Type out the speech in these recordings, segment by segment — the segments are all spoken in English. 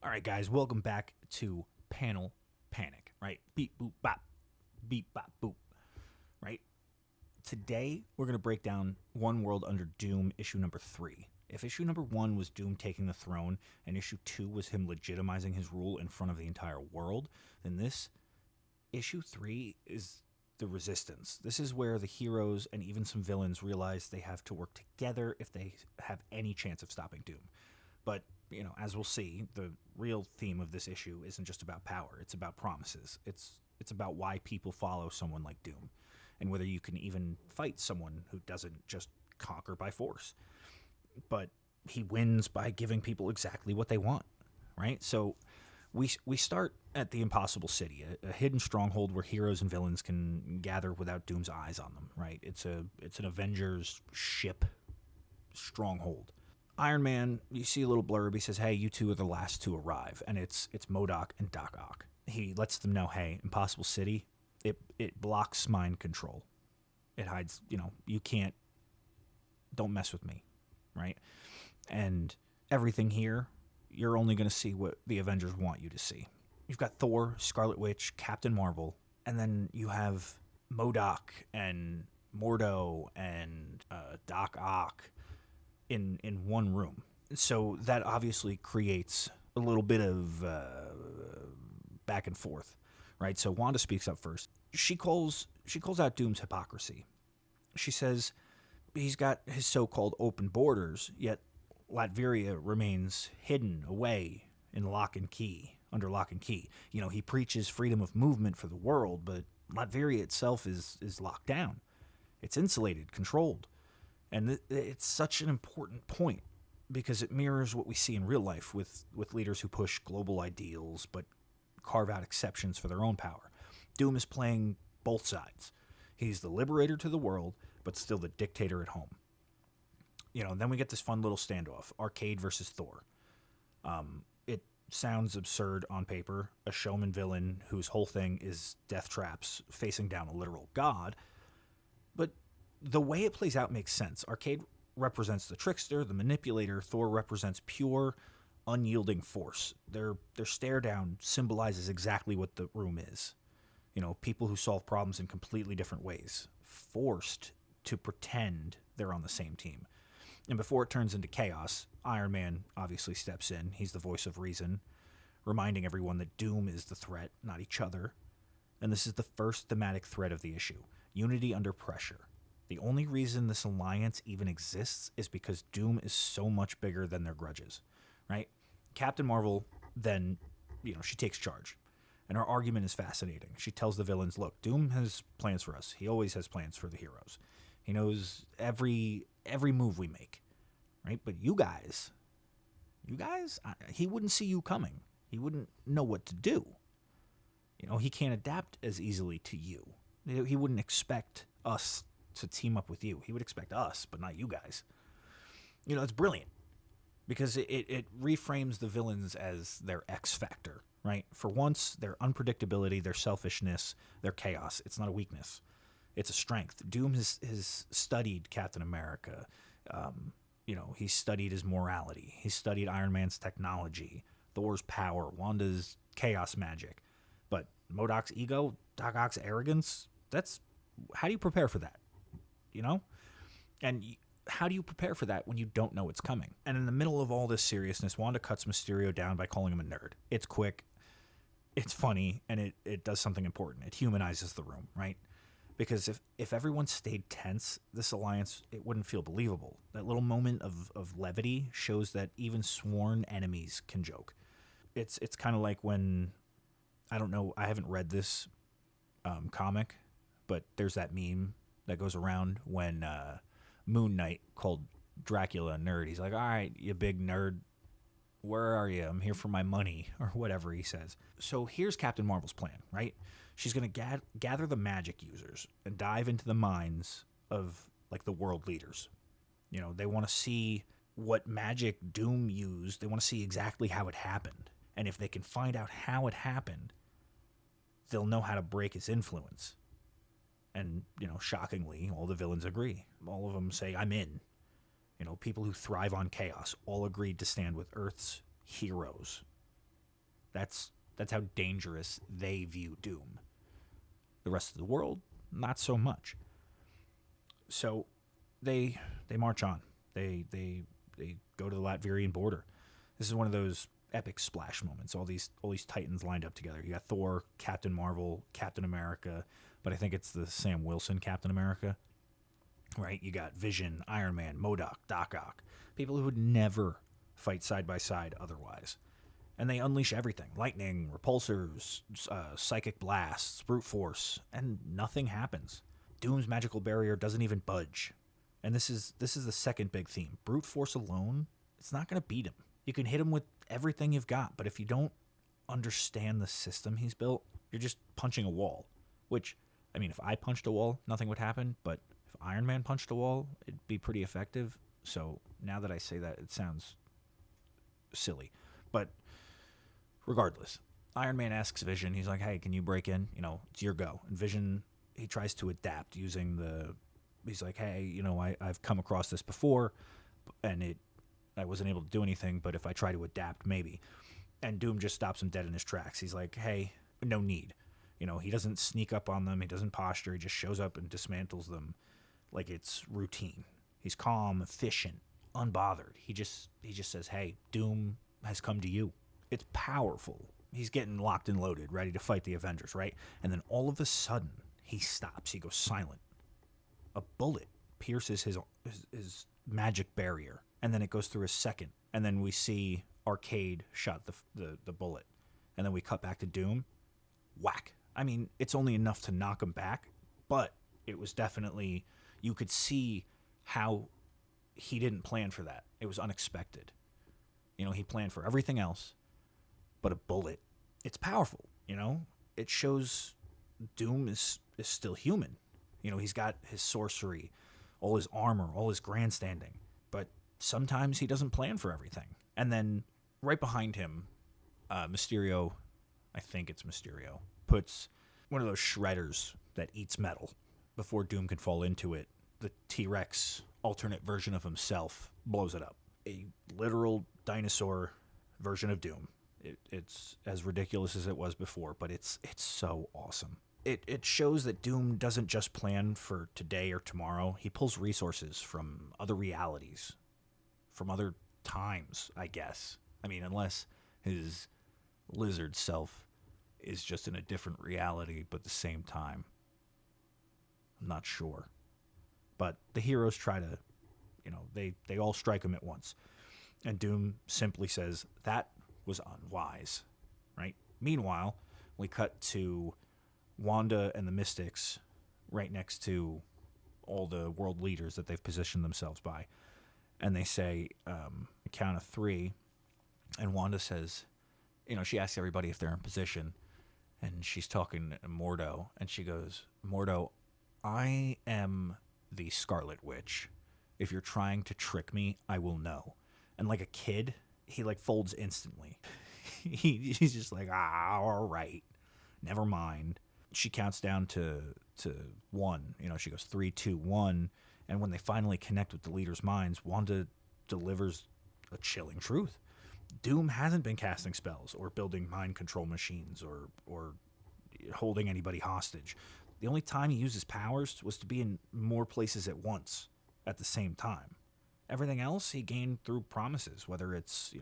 All right, guys, welcome back to Panel Panic, right? Beep, boop, bop. Beep, bop, boop, right? Today, we're going to break down One World Under Doom, issue number 3. If issue number 1 was Doom taking the throne, and issue 2 was him legitimizing his rule in front of the entire world, then this issue 3 is the resistance. This is where the heroes and even some villains realize they have to work together if they have any chance of stopping Doom. But, as we'll see, the real theme of this issue isn't just about power. It's about promises. It's about why people follow someone like Doom, and whether you can even fight someone who doesn't just conquer by force. But he wins by giving people exactly what they want, right? So we start at the Impossible City, a hidden stronghold where heroes and villains can gather without Doom's eyes on them, right? It's an Avengers ship stronghold. Iron Man, you see a little blurb. He says, "Hey, you two are the last to arrive," and it's MODOK and Doc Ock. He lets them know, "Hey, Impossible City, it blocks mind control. It hides. You can't. Don't mess with me, right? And everything here, you're only going to see what the Avengers want you to see. You've got Thor, Scarlet Witch, Captain Marvel, and then you have MODOK and Mordo and Doc Ock in one room. So that obviously creates a little bit of back and forth, right? So Wanda speaks up first. She calls out Doom's hypocrisy. She says he's got his so-called open borders, yet Latveria remains hidden away in lock and key, under lock and key. He preaches freedom of movement for the world, but Latveria itself is locked down. It's insulated, controlled. And it's such an important point because it mirrors what we see in real life with leaders who push global ideals but carve out exceptions for their own power. Doom is playing both sides. He's the liberator to the world, but still the dictator at home. Then we get this fun little standoff, Arcade versus Thor. It sounds absurd on paper, a showman villain whose whole thing is death traps facing down a literal god, but the way it plays out makes sense. Arcade represents the trickster, the manipulator. Thor represents pure, unyielding force. Their stare down symbolizes exactly what the room is. People who solve problems in completely different ways, forced to pretend they're on the same team. And before it turns into chaos, Iron Man obviously steps in. He's the voice of reason, reminding everyone that Doom is the threat, not each other. And this is the first thematic thread of the issue, unity under pressure. The only reason this alliance even exists is because Doom is so much bigger than their grudges, right? Captain Marvel then, she takes charge. And her argument is fascinating. She tells the villains, look, Doom has plans for us. He always has plans for the heroes. He knows every move we make, right? But you guys, he wouldn't see you coming. He wouldn't know what to do. He can't adapt as easily to you. He wouldn't expect us to team up with you. He would expect us, but not you guys. It's brilliant because it reframes the villains as their X factor, right? For once, their unpredictability, their selfishness, their chaos. It's not a weakness. It's a strength. Doom has studied Captain America. He's studied his morality. He's studied Iron Man's technology, Thor's power, Wanda's chaos magic. But MODOK's ego, Doc Ock's arrogance, how do you prepare for that? And how do you prepare for that when you don't know it's coming? And in the middle of all this seriousness, Wanda cuts Mysterio down by calling him a nerd. It's quick, it's funny, and it does something important. It humanizes the room, right? Because if everyone stayed tense, this alliance, it wouldn't feel believable. That little moment of levity shows that even sworn enemies can joke. It's kind of like when, I don't know, I haven't read this comic, but there's that meme that goes around when Moon Knight called Dracula a nerd. He's like, all right, you big nerd, where are you? I'm here for my money, or whatever he says. So here's Captain Marvel's plan, right? She's going to gather the magic users and dive into the minds of, the world leaders. They want to see what magic Doom used. They want to see exactly how it happened. And if they can find out how it happened, they'll know how to break his influence. And, shockingly, all the villains agree. All of them say, I'm in. People who thrive on chaos all agreed to stand with Earth's heroes. That's how dangerous they view Doom. The rest of the world, not so much. So they march on. They go to the Latvian border. This is one of those epic splash moments. All these titans lined up together. You got Thor, Captain Marvel, Captain America, but I think it's the Sam Wilson Captain America. Right? You got Vision, Iron Man, MODOK, Doc Ock. People who would never fight side by side otherwise. And they unleash everything: lightning, repulsors, psychic blasts, brute force, and nothing happens. Doom's magical barrier doesn't even budge. And this is the second big theme. Brute force alone, it's not going to beat him. You can hit him with everything you've got, but if you don't understand the system he's built, you're just punching a wall. Which, I mean, if I punched a wall, nothing would happen, but if Iron Man punched a wall, it'd be pretty effective. So now that I say that, it sounds silly. But regardless, Iron Man asks Vision, he's like, hey, can you break in? It's your go. And Vision, he tries to adapt using he's like, hey, I've come across this before, and I wasn't able to do anything, but if I try to adapt, maybe. And Doom just stops him dead in his tracks. He's like, hey, no need. He doesn't sneak up on them. He doesn't posture. He just shows up and dismantles them like it's routine. He's calm, efficient, unbothered. He just says, hey, Doom has come to you. It's powerful. He's getting locked and loaded, ready to fight the Avengers, right? And then all of a sudden, he stops. He goes silent. A bullet pierces his magic barrier, and then it goes through his second. And then we see Arcade shot the bullet. And then we cut back to Doom. Whack. I mean, it's only enough to knock him back, but it was definitely, you could see how he didn't plan for that. It was unexpected. He planned for everything else, but a bullet, it's powerful. It shows Doom is still human. He's got his sorcery, all his armor, all his grandstanding, but sometimes he doesn't plan for everything. And then right behind him, Mysterio, I think it's Mysterio, puts one of those shredders that eats metal. Before Doom can fall into it, the T-Rex alternate version of himself blows it up. A literal dinosaur version of Doom. It's as ridiculous as it was before, but it's so awesome. It shows that Doom doesn't just plan for today or tomorrow. He pulls resources from other realities, from other times, I guess. I mean, unless his lizard self is just in a different reality, but at the same time. I'm not sure. But the heroes try to, they all strike him at once. And Doom simply says, that was unwise, right? Meanwhile, we cut to Wanda and the Mystics right next to all the world leaders that they've positioned themselves by. And they say, count of three. And Wanda says, she asks everybody if they're in position. And she's talking to Mordo. And she goes, Mordo, I am the Scarlet Witch. If you're trying to trick me, I will know. And like a kid, he folds instantly. He's just like, all right, never mind. She counts down to one. She goes 3, 2, 1. And when they finally connect with the leaders' minds, Wanda delivers a chilling truth. Doom hasn't been casting spells or building mind control machines or holding anybody hostage. The only time he used his powers was to be in more places at once at the same time. Everything else he gained through promises, whether it's,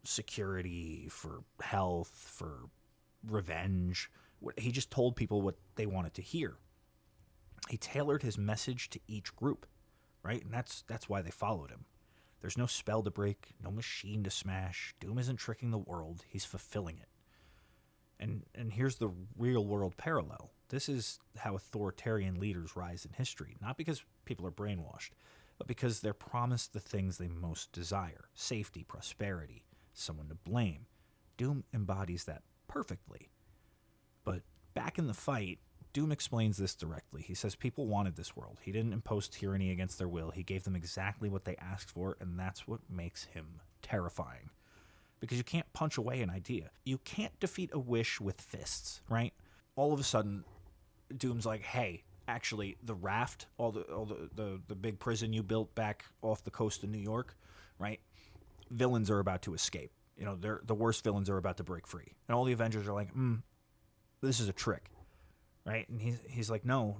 security, for health, for revenge. He just told people what they wanted to hear. He tailored his message to each group, right? And that's why they followed him. There's no spell to break, no machine to smash. Doom isn't tricking the world, he's fulfilling it. And here's the real world parallel. This is how authoritarian leaders rise in history, not because people are brainwashed, but because they're promised the things they most desire: safety, prosperity, someone to blame. Doom embodies that perfectly. But back in the fight, Doom explains this directly. He says people wanted this world. He didn't impose tyranny against their will. He gave them exactly what they asked for, and that's what makes him terrifying. Because you can't punch away an idea. You can't defeat a wish with fists, right? All of a sudden, Doom's like, hey, actually, the raft, all the big prison you built back off the coast of New York, right? Villains are about to escape. they're the worst villains are about to break free, and all the Avengers are like, this is a trick, right? And he's like, no,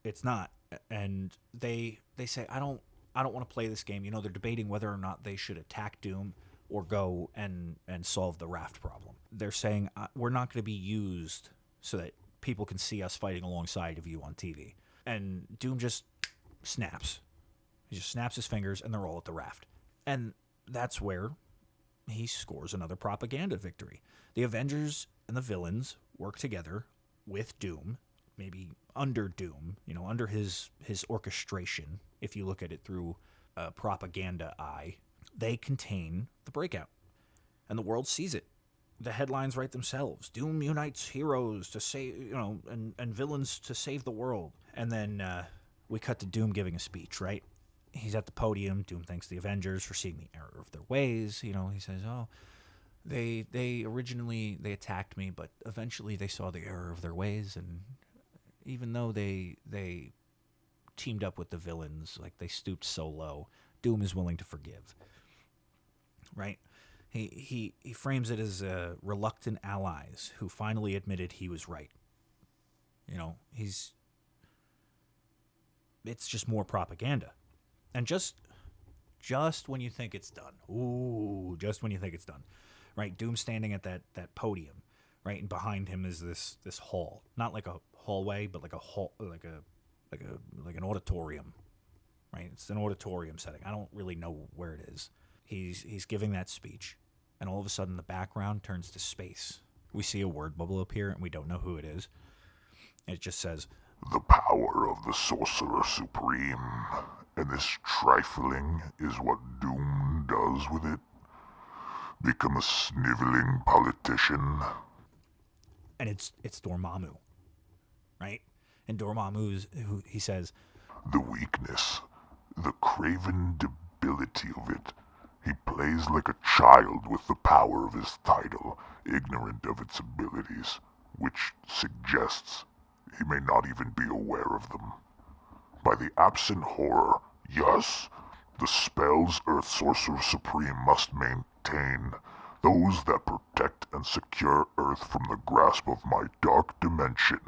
it's not. And they say, I don't want to play this game. They're debating whether or not they should attack Doom or go and solve the raft problem. They're saying, we're not going to be used so that people can see us fighting alongside of you on TV. And Doom just snaps. He just snaps his fingers, and they're all at the raft. And that's where he scores another propaganda victory. The Avengers and the villains work together with Doom, maybe under Doom, under his orchestration, if you look at it through a propaganda eye. They contain the breakout, and the world sees it. The headlines write themselves. Doom unites heroes to save, and villains to save the world. And then we cut to Doom giving a speech, right? He's at the podium. Doom thanks the Avengers for seeing the error of their ways. He says, they originally attacked me, but eventually they saw the error of their ways, and even though they teamed up with the villains, like they stooped so low, Doom is willing to forgive. Right? He frames it as reluctant allies who finally admitted he was right. It's just more propaganda. And just when you think it's done, right? Doom standing at that podium, right, and behind him is this hall, not like a hallway, but like a hall, like an auditorium, right? It's an auditorium setting. I don't really know where it is. He's giving that speech, and all of a sudden the background turns to space. We see a word bubble appear, and we don't know who it is. It just says, "The power of the Sorcerer Supreme, and this trifling is what Doom does with it. Become a sniveling politician." And it's Dormammu, right? And Dormammu who he says, "The weakness, the craven debility of it. He plays like a child with the power of his title, ignorant of its abilities, which suggests he may not even be aware of them. By the absent horror, yes, the spells Earth Sorcerer Supreme must maintain, those that protect and secure Earth from the grasp of my dark dimension,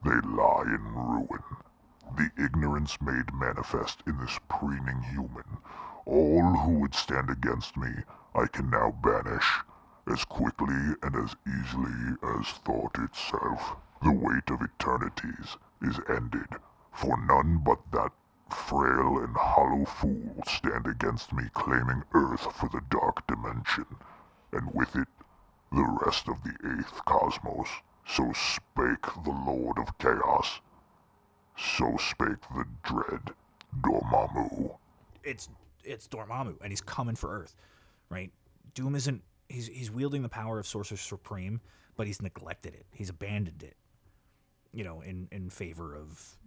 they lie in ruin. The ignorance made manifest in this preening human, all who would stand against me, I can now banish, as quickly and as easily as thought itself. The weight of eternities is ended, for none but that frail and hollow fool stand against me, claiming Earth for the dark dimension, and with it the rest of the eighth cosmos. So spake the Lord of Chaos. So spake the dread Dormammu." It's Dormammu, and he's coming for Earth, right? Doom isn't. He's wielding the power of Sorcerer Supreme, but he's neglected it. He's abandoned it, in favor of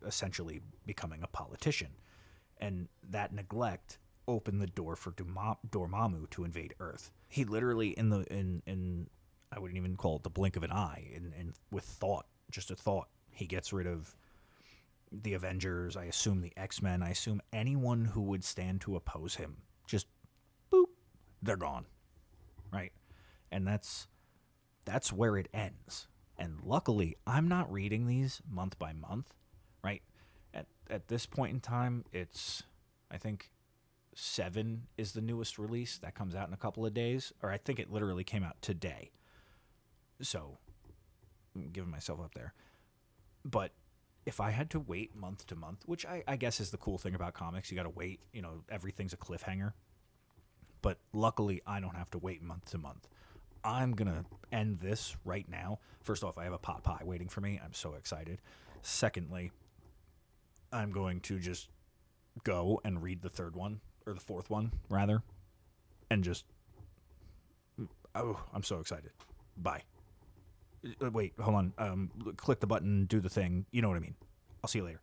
essentially becoming a politician, and that neglect opened the door for Dormammu to invade Earth. He literally, in I wouldn't even call it the blink of an eye, and with thought, just a thought, he gets rid of the Avengers, I assume the X-Men, I assume anyone who would stand to oppose him. Just boop, they're gone. Right? And that's where it ends. And luckily, I'm not reading these month by month, right? At this point in time, it's, I think 7 is the newest release. That comes out in a couple of days, or I think it literally came out today. So, I'm giving myself up there. But if I had to wait month to month, which I guess is the cool thing about comics, you got to wait, everything's a cliffhanger. But luckily, I don't have to wait month to month. I'm going to end this right now. First off, I have a pot pie waiting for me. I'm so excited. Secondly, I'm going to just go and read the third one, or the fourth one, rather, and just, I'm so excited. Bye. Wait, hold on. Click the button, do the thing. You know what I mean. I'll see you later.